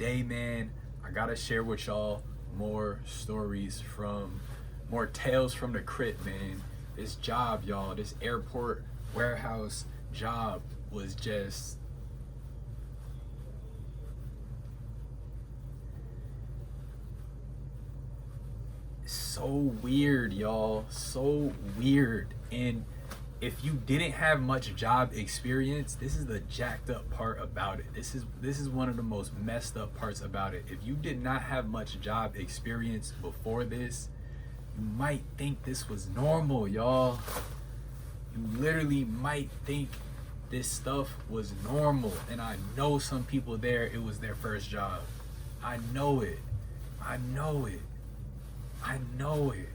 today, man, I gotta share with y'all more more tales from the crypt, man. This job, y'all, this airport warehouse job was just so weird, y'all. So weird. And if you didn't have much job experience, this is the jacked up part about it. This is one of the most messed up parts about it. If you did not have much job experience before this, you might think this was normal, y'all. You literally might think this stuff was normal. And I know some people there, it was their first job. I know it. I know it. I know it.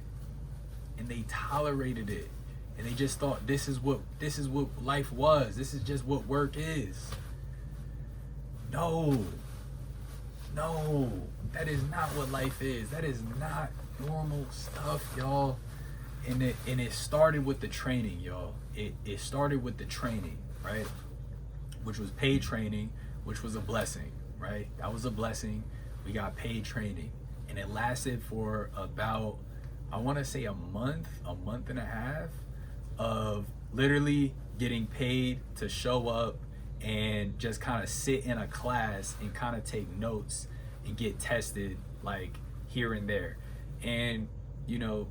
And they tolerated it. And they just thought this is what life was. This is just what work is. No. No. That is not what life is. That is not normal stuff, y'all. And it started with the training, y'all. It started with the training, right? Which was paid training, which was a blessing, right? That was a blessing. We got paid training. And it lasted for about, I want to say a month and a half of literally getting paid to show up and just kind of sit in a class and kind of take notes and get tested like here and there. And, you know,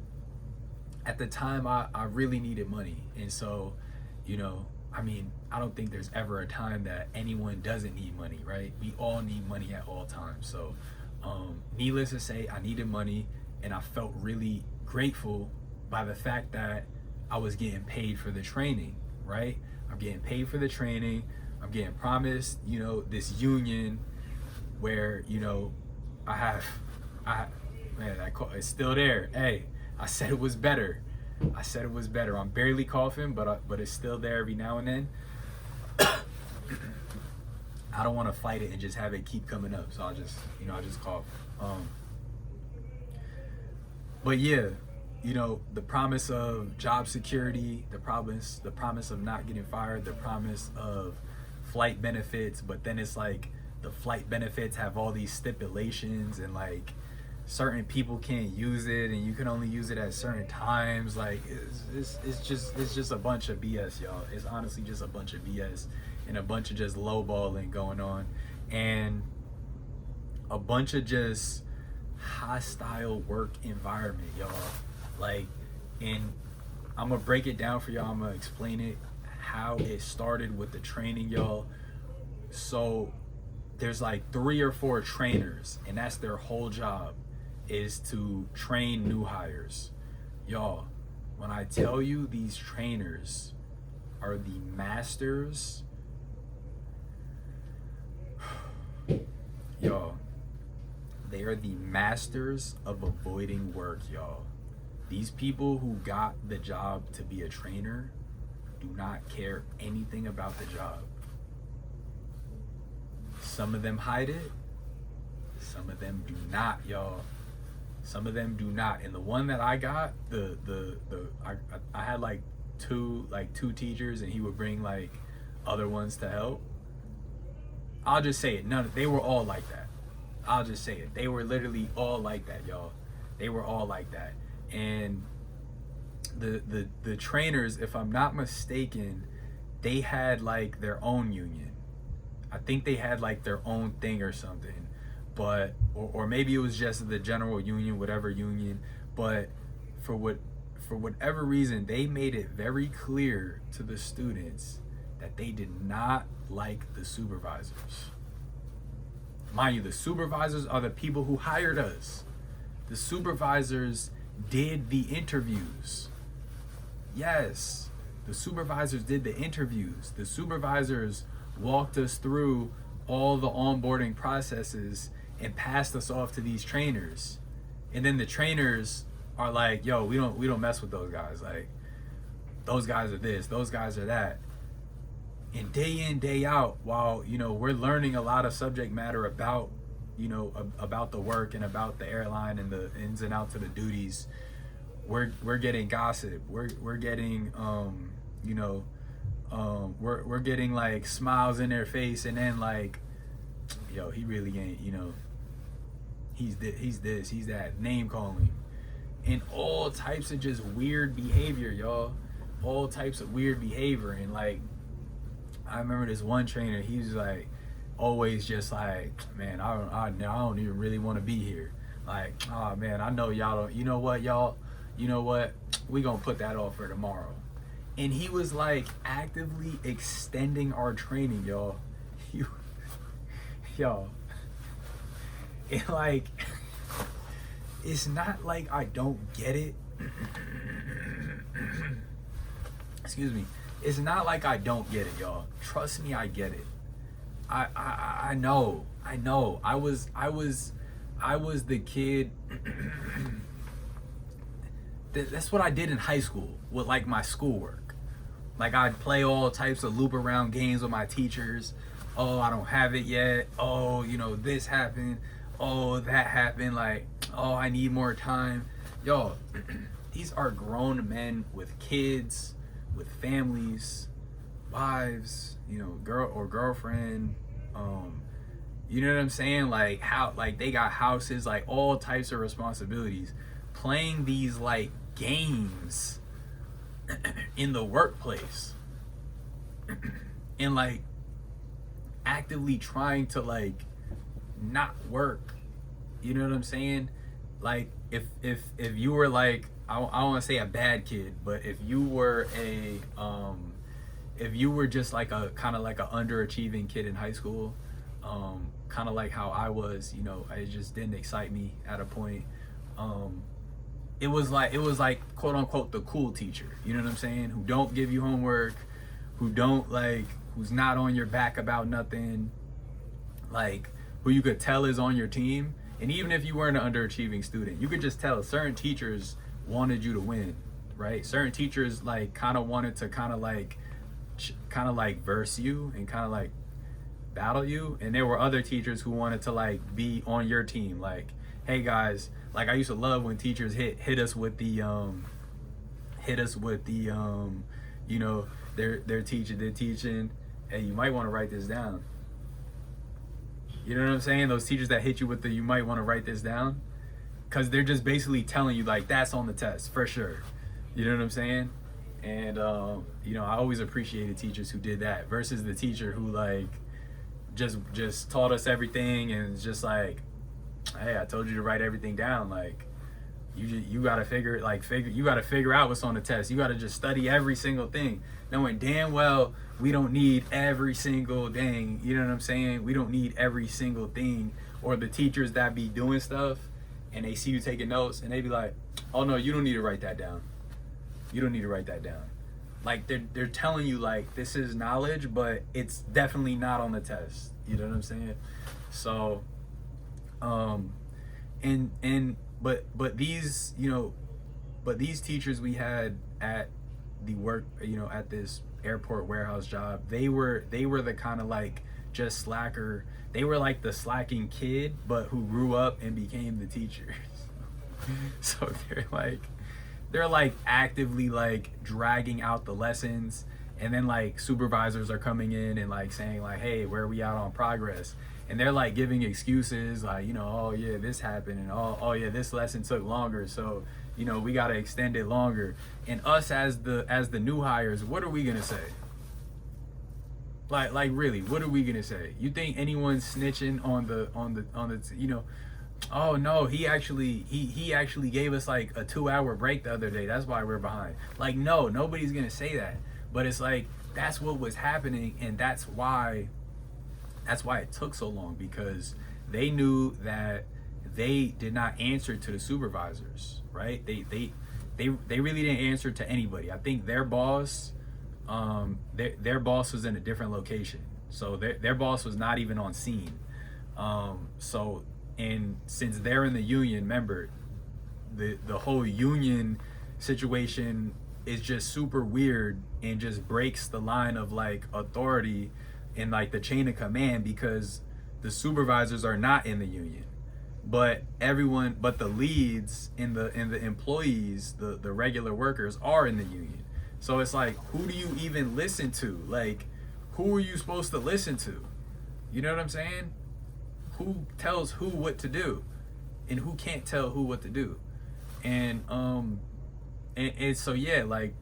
at the time I really needed money. And so, you know, I mean, I don't think there's ever a time that anyone doesn't need money, right? We all need money at all times. So, needless to say, I needed money, and I felt really grateful by the fact that I was getting paid for the training, right? I'm getting paid for the training. I'm getting promised, you know, this union where, you know, it's still there. Hey, I said it was better. I'm barely coughing, but it's still there every now and then. I don't want to fight it and just have it keep coming up, so I just cough. But yeah, you know, the promise of job security, the promise of not getting fired, the promise of flight benefits, but then it's like the flight benefits have all these stipulations and like certain people can't use it and you can only use it at certain times. Like it's just a bunch of BS, y'all. It's honestly just a bunch of BS and a bunch of just lowballing going on and a bunch of just hostile work environment, y'all. Like, and I'm gonna break it down for y'all. I'm gonna explain it how it started with the training, y'all. So there's like 3 or 4 trainers, and that's their whole job, is to train new hires. Y'all, when I tell you these trainers are the masters, y'all, they are the masters of avoiding work, y'all. These people who got the job to be a trainer do not care anything about the job. Some of them hide it. Some of them do not, y'all. Some of them do not. And the one that I got, I had like two teachers, and he would bring like other ones to help. I'll just say it. They were all like that. I'll just say it. They were literally all like that, y'all. They were all like that. And the trainers, if I'm not mistaken, they had like their own union. I think they had like their own thing or something, but or maybe it was just the general union, whatever union. But for whatever reason, they made it very clear to the students that they did not like the supervisors. Mind you, the supervisors are the people who hired us. The supervisors did the interviews. Yes, the supervisors did the interviews. The supervisors walked us through all the onboarding processes and passed us off to these trainers. And then the trainers are like, yo, we don't mess with those guys. Like, those guys are this, those guys are that. And day in, day out, while, you know, we're learning a lot of subject matter about, you know, about the work and about the airline and the ins and outs of the duties, we're getting gossip. We're getting, you know, we're getting like smiles in their face, and then like, yo, he really ain't, he's this, he's that, name calling, and all types of just weird behavior, y'all. All types of weird behavior. And like, I remember this one trainer, he was like, always just like, man, I don't even really want to be here. Like, oh man, I know y'all don't, you know what, y'all, we gonna put that off for tomorrow. And he was like actively extending our training, y'all. Y'all, it like, it's not like I don't get it. Excuse me. It's not like I don't get it, y'all. Trust me, I get it. I know. I was the kid. That's what I did in high school with like my schoolwork. Like I'd play all types of loop around games with my teachers. Oh, I don't have it yet. Oh, this happened. Oh, that happened. Like, oh, I need more time. Y'all, these are grown men with kids, with families, wives, girl or girlfriend. You know what I'm saying? Like like they got houses, like all types of responsibilities, playing these like games in the workplace and like actively trying to like not work. You know what I'm saying? Like if you were like, I don't want to say a bad kid, but if you were just like a kind of like a underachieving kid in high school, kind of like how I was, it just didn't excite me at a point. It was like quote unquote the cool teacher, you know what I'm saying? Who don't give you homework, who's not on your back about nothing, like who you could tell is on your team. And even if you weren't an underachieving student, you could just tell certain teachers wanted you to win, right? Certain teachers like kind of wanted to kind of like verse you and kind of like battle you. And there were other teachers who wanted to like be on your team. Like, hey guys, like I used to love when teachers hit us with the they're teaching. Hey, you might want to write this down. You know what I'm saying? Those teachers that hit you with you might want to write this down, because they're just basically telling you like that's on the test for sure. You know what I'm saying? And I always appreciated teachers who did that versus the teacher who like just taught us everything and just like, hey, I told you to write everything down. Like you gotta figure out what's on the test. You gotta just study every single thing, knowing damn well we don't need every single thing. You know what I'm saying? We don't need every single thing. Or the teachers that be doing stuff and they see you taking notes and they be like, oh no, you don't need to write that down. You don't need to write that down. Like they're telling you like this is knowledge, but it's definitely not on the test. You know what I'm saying? So but these teachers we had at the work, at this airport warehouse job, they were the kind of like just slacker. They were like the slacking kid, but who grew up and became the teachers. So they're like actively like dragging out the lessons, and then like supervisors are coming in and like saying like, hey, where are we at on progress? And they're like giving excuses like, oh yeah, this happened, and oh yeah, this lesson took longer, so we got to extend it longer. And us as the new hires, what are we gonna say? Like really, what are we gonna say? You think anyone's snitching on the oh no, he actually gave us like a 2-hour break the other day, that's why we're behind. Like, no, nobody's gonna say that. But it's like that's what was happening, and that's why it took so long, because they knew that they did not answer to the supervisors, right? They really didn't answer to anybody. I think their boss, their boss was in a different location, so their boss was not even on scene. And since they're in the union, remember, the whole union situation is just super weird and just breaks the line of like authority in like the chain of command, because the supervisors are not in the union, but the leads in the employees, the regular workers are in the union. So it's like, who do you even listen to? Like, who are you supposed to listen to? You know what I'm saying? who tells who what to do, and who can't tell who what to do. And so yeah, like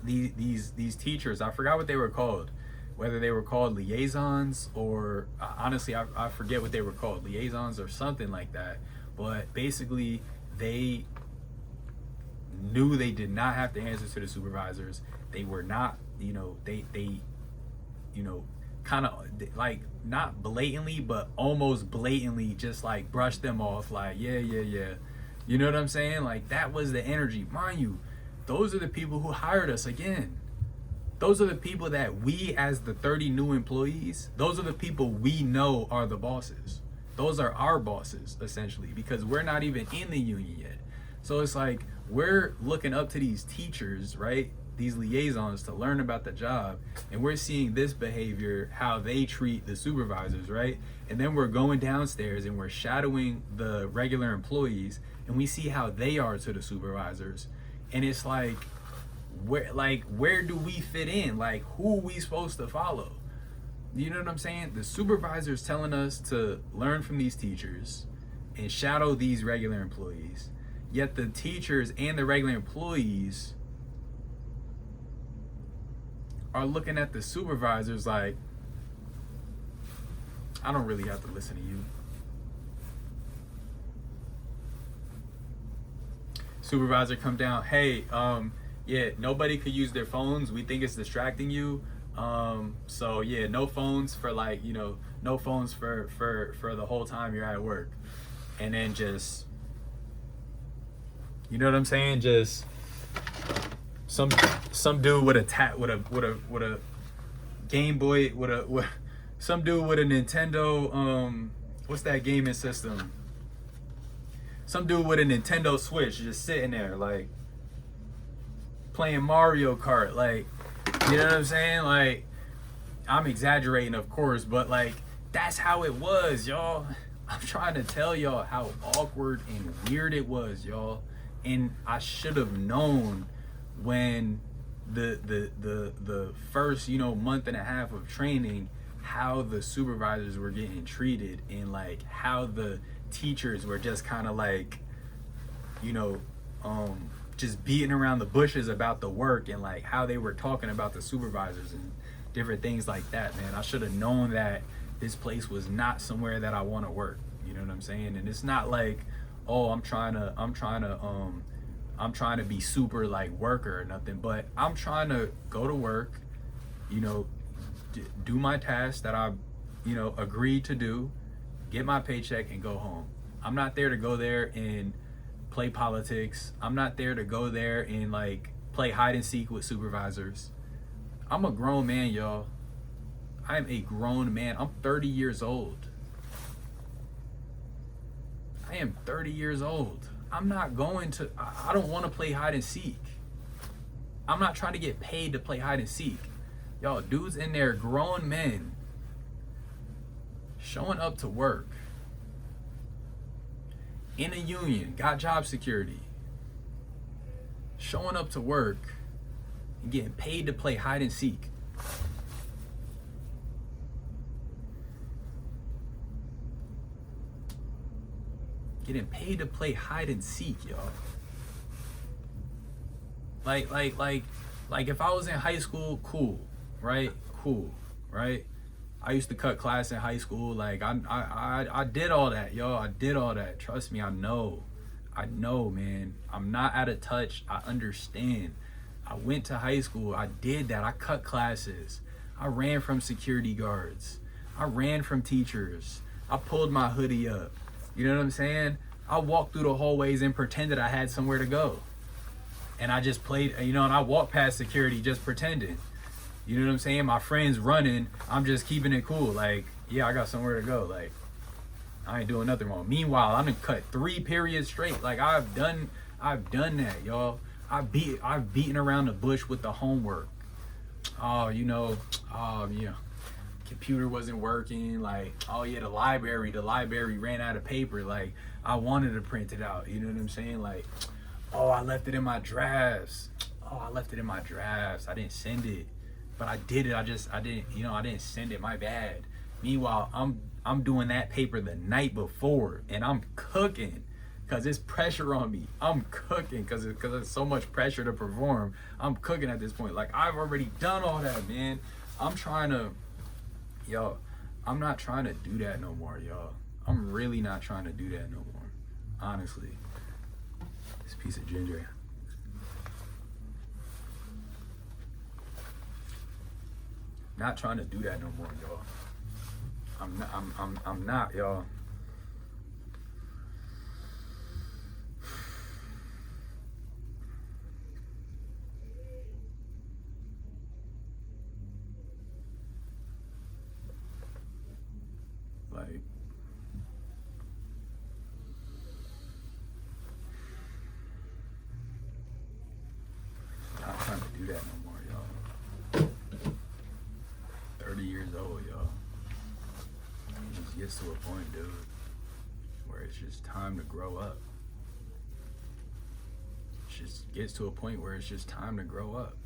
these teachers, I forgot what they were called, whether they were called liaisons or honestly I forget what they were called, liaisons or something like that. But basically they knew they did not have to answer to the supervisors. They were not, they kind of like not blatantly but almost blatantly just like brushed them off, like yeah, you know what I'm saying? Like that was the energy. Mind you, those are the people who hired us. Again, those are the people that we, as the 30 new employees, those are the people we know are the bosses. Those are our bosses, essentially, because we're not even in the union yet. So it's like we're looking up to these teachers, right? These liaisons, to learn about the job, and we're seeing this behavior, how they treat the supervisors, right? And then we're going downstairs and we're shadowing the regular employees, and we see how they are to the supervisors. And it's like where do we fit in? Like, who are we supposed to follow? You know what I'm saying? The supervisor's telling us to learn from these teachers and shadow these regular employees. Yet the teachers and the regular employees are looking at the supervisors like, I don't really have to listen to you. Supervisor come down, hey, yeah, nobody could use their phones. We think it's distracting you. So yeah, no phones for like, no phones for the whole time you're at work. And then just, you know what I'm saying? Just some dude with a Game Boy, some dude with a Nintendo, what's that gaming system? Some dude with a Nintendo Switch just sitting there like playing Mario Kart, like, you know what I'm saying? Like, I'm exaggerating, of course, but like that's how it was, y'all. I'm trying to tell y'all how awkward and weird it was, y'all. And I should have known when the first, month and a half of training, how the supervisors were getting treated, and like how the teachers were just kind of like, just beating around the bushes about the work, and like how they were talking about the supervisors and different things like that, man. I should have known that this place was not somewhere that I want to work. You know what I'm saying? And it's not like, oh, I'm trying to be super like worker or nothing, but I'm trying to go to work, do my tasks that I, agreed to do, get my paycheck and go home. I'm not there to go there and play politics. I'm not there to go there and like play hide and seek with supervisors. I'm a grown man, y'all. I am a grown man. I'm 30 years old. I am 30 years old. I'm not going to, I don't want to play hide and seek. I'm not trying to get paid to play hide and seek. Y'all, dudes in there, grown men, showing up to work in a union, got job security, showing up to work and getting paid to play hide and seek. Getting paid to play hide and seek, y'all. Like if I was in high school, cool, right? Cool, right? I used to cut class in high school. Like I did all that, y'all. I did all that. Trust me, I know, man. I'm not out of touch. I understand. I went to high school. I did that. I cut classes. I ran from security guards. I ran from teachers. I pulled my hoodie up. You know what I'm saying? I walked through the hallways and pretended I had somewhere to go. And I just played, and I walked past security just pretending. You know what I'm saying? My friend's running. I'm just keeping it cool. Like, yeah, I got somewhere to go. Like, I ain't doing nothing wrong. Meanwhile, I'm gonna cut 3 periods straight. Like, I've done that, y'all. I've beaten around the bush with the homework. Computer wasn't working. Like, oh yeah, the library ran out of paper. Like, I wanted to print it out. You know what I'm saying? Like, oh, I left it in my drafts. I didn't send it, but I did it. I didn't send it. My bad. Meanwhile, I'm doing that paper the night before, and I'm cooking because it's pressure on me. I'm cooking because it's so much pressure to perform. I'm cooking at this point. Like, I've already done all that, man. I'm trying to, yo, I'm not trying to do that no more, y'all. I'm really not trying to do that no more, honestly. This piece of ginger. Not trying to do that no more, y'all. I'm not, y'all. Like, not trying to do that no more, y'all. 30 years old, y'all. It just gets to a point, dude, where it's just time to grow up. It just gets to a point where it's just time to grow up.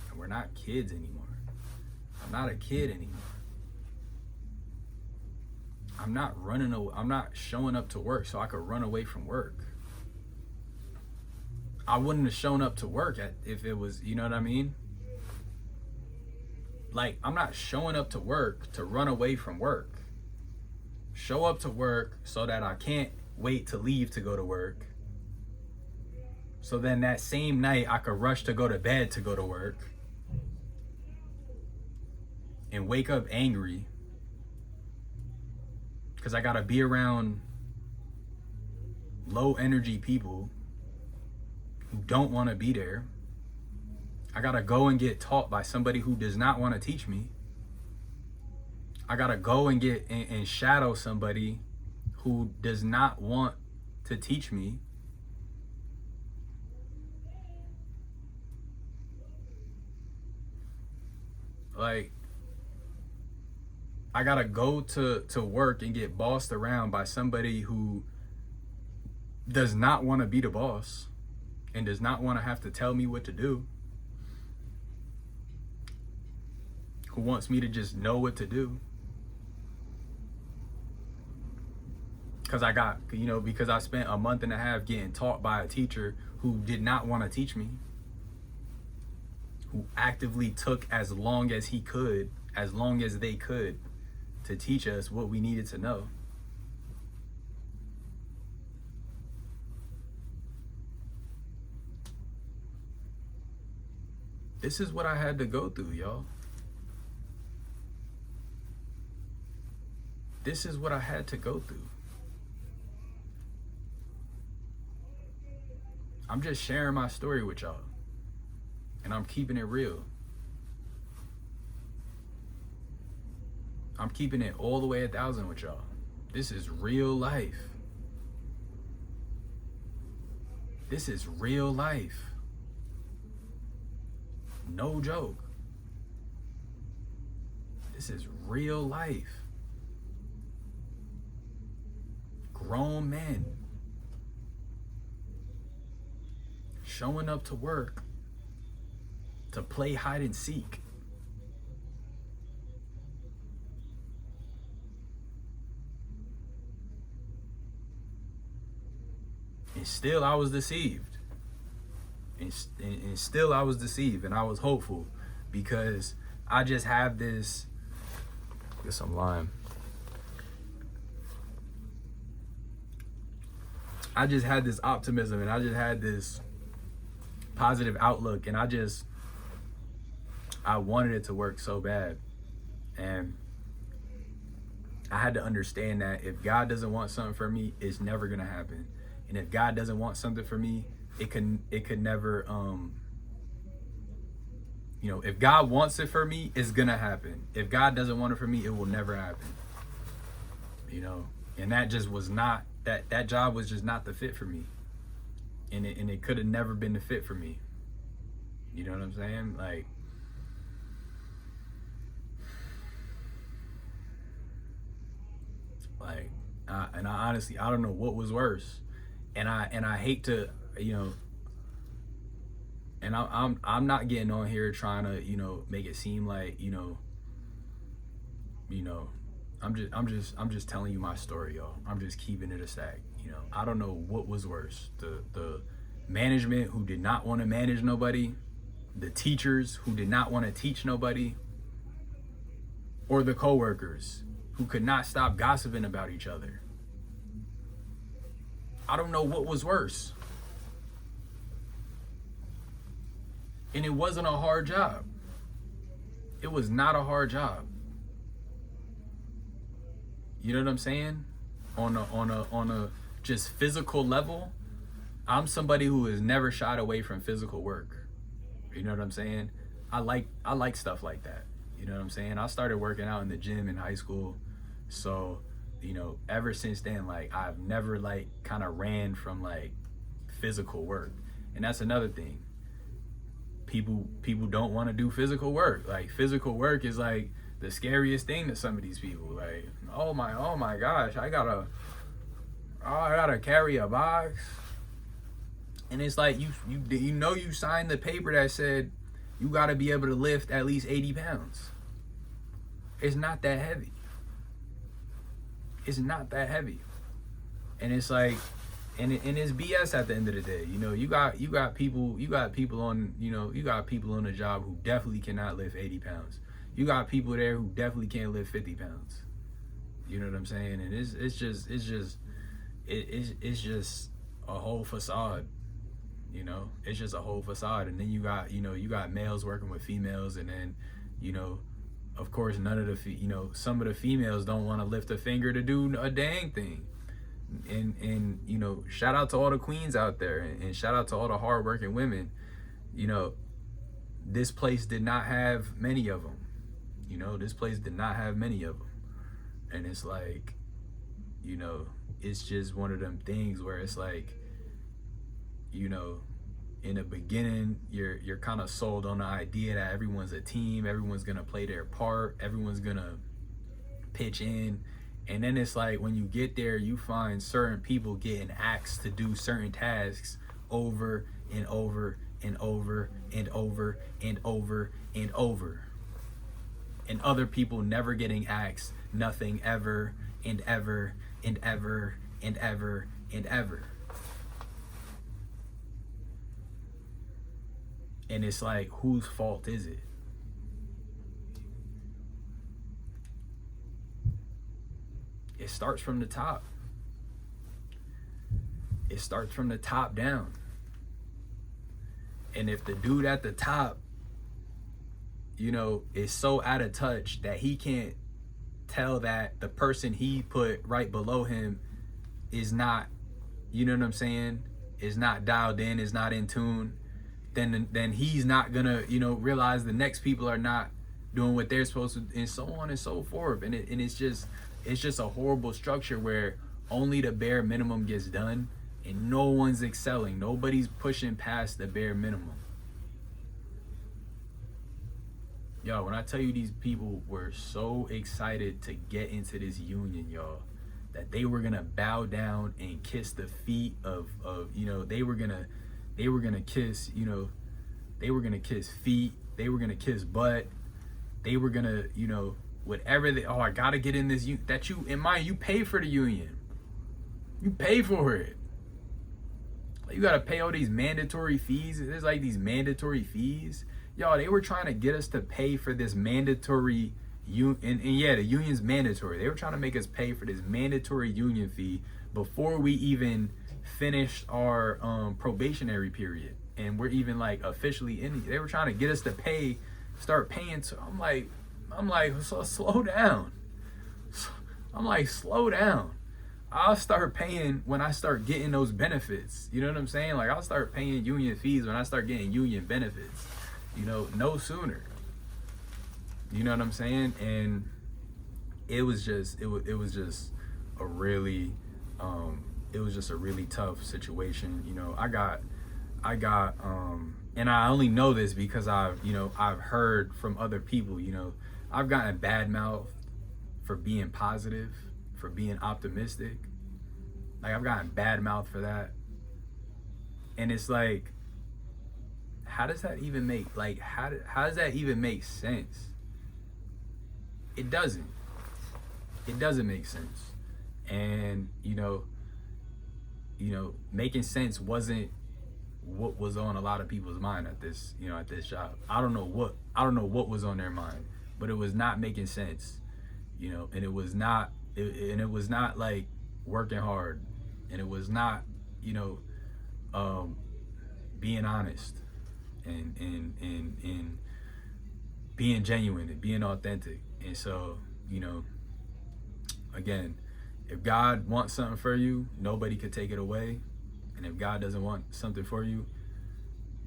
And we're not kids anymore. I'm not a kid anymore. I'm not running away. I'm not showing up to work so I could run away from work. I wouldn't have shown up to work if it was, you know what I mean? Like, I'm not showing up to work to run away from work. Show up to work so that I can't wait to leave to go to work. So then that same night I could rush to go to bed to go to work. And wake up angry. Because I gotta be around low energy people who don't want to be there. I gotta go and get taught by somebody who does not want to teach me. I gotta go and get and shadow somebody who does not want to teach me. Like, I gotta go to work and get bossed around by somebody who does not want to be the boss and does not want to have to tell me what to do. Who wants me to just know what to do. Because because I spent a month and a half getting taught by a teacher who did not want to teach me. Who actively took as long as he could, as long as they could, to teach us what we needed to know. This is what I had to go through, y'all. This is what I had to go through. I'm just sharing my story with y'all. And I'm keeping it real. I'm keeping it all the way 1,000 with y'all. This is real life. This is real life. No joke. This is real life. Grown men showing up to work to play hide and seek. And still I was deceived. And still I was deceived, and I was hopeful because I just have this, get some lime. I just had this optimism, and I just had this positive outlook, and I wanted it to work so bad. And I had to understand that if God doesn't want something for me, it's never gonna happen. And if God doesn't want something for me, it could never, if God wants it for me, it's gonna happen. If God doesn't want it for me, it will never happen. And that just was not, that job was just not the fit for me. And it could have never been the fit for me. You know what I'm saying? And I honestly, I don't know what was worse. And I hate to, and I'm not getting on here trying to, make it seem like, I'm just telling you my story, y'all. I'm just keeping it a stack. You know, I don't know what was worse. The management who did not want to manage nobody, the teachers who did not want to teach nobody, or the coworkers who could not stop gossiping about each other. I don't know what was worse. And it wasn't a hard job. It was not a hard job. You know what I'm saying? On a just physical level, I'm somebody who has never shied away from physical work. You know what I'm saying? I like stuff like that. You know what I'm saying? I started working out in the gym in high school. So, you know, ever since then, like, I've never like kind of ran from like physical work. And that's another thing. People don't want to do physical work. Like, physical work is like the scariest thing to some of these people. Like, oh my gosh, I gotta carry a box. And it's like, you signed the paper that said you gotta be able to lift at least 80 pounds. It's not that heavy. It's not that heavy. And it's like, and it's BS at the end of the day. You know, you got people on the job who definitely cannot lift 80 pounds. You got people there who definitely can't lift 50 pounds. You know what I'm saying? And it's just a whole facade. You know, it's just a whole facade. And then you got males working with females, and then, you know, of course, none of the some of the females don't want to lift a finger to do a dang thing. And you know, shout out to all the queens out there, and shout out to all the hardworking women. You know, this place did not have many of them. You know, this place did not have many of them. And it's like, you know, it's just one of them things where it's like, you know, in the beginning, you're kind of sold on the idea that everyone's a team, everyone's gonna play their part, everyone's gonna pitch in. And then it's like, when you get there, you find certain people getting asked to do certain tasks over and over and over and over and over and over. And other people never getting asked nothing ever and ever and ever and ever and ever. And it's like, whose fault is it? It starts from the top. It starts from the top down. And if the dude at the top, you know, is so out of touch that he can't tell that the person he put right below him is not, you know what I'm saying, is not dialed in, is not in tune, then he's not gonna, you know, realize the next people are not doing what they're supposed to, and so on and so forth. And it's just a horrible structure where only the bare minimum gets done and no one's excelling. Nobody's pushing past the bare minimum. Yo, when I tell you, these people were so excited to get into this union, y'all, that they were gonna bow down and kiss the feet of you know, they were gonna kiss, you know, they were gonna kiss feet, they were gonna kiss butt, they were gonna, you know, whatever I gotta get in this union. That you, in mind, you pay for the union. You pay for it. Like, you gotta pay all these mandatory fees. There's like these mandatory fees. Y'all, they were trying to get us to pay for this mandatory and yeah, the union's mandatory. They were trying to make us pay for this mandatory union fee before we even finished our probationary period. And we're even like officially in. They were trying to get us to start paying. So I'm like, so slow down. I'm like, slow down. I'll start paying when I start getting those benefits. You know what I'm saying? Like, I'll start paying union fees when I start getting union benefits. You know, no sooner. You know what I'm saying? And it was just a really tough situation. You know, I got and I only know this because I've heard from other people. You know, I've gotten bad mouth for being positive, for being optimistic. Like, I've gotten bad mouth for that. And it's like, how does that even make, like, how does that even make sense? It doesn't. it doesn't make sense. And making sense wasn't what was on a lot of people's mind at this job. I don't know what was on their mind, but it was not making sense, and it was not like working hard, and it was not, being honest and being genuine and being authentic. And so, again, if God wants something for you, nobody could take it away. And if God doesn't want something for you,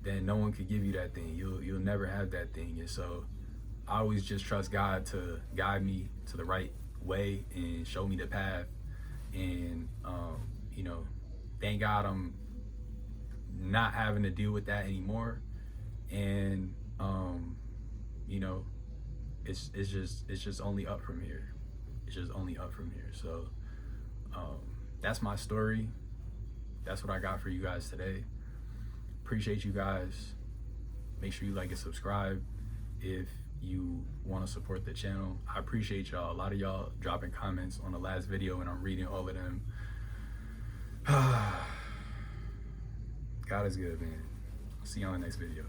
then no one could give you that thing. You'll never have that thing. And so I always just trust God to guide me to the right way and show me the path. And thank God I'm not having to deal with that anymore. And it's just only up from here. It's just only up from here. So that's my story. That's what I got for you guys today. Appreciate you guys. Make sure you like and subscribe if you want to support the channel. I appreciate y'all. A lot of y'all dropping comments on the last video, and I'm reading all of them. God is good, man. See you on the next video.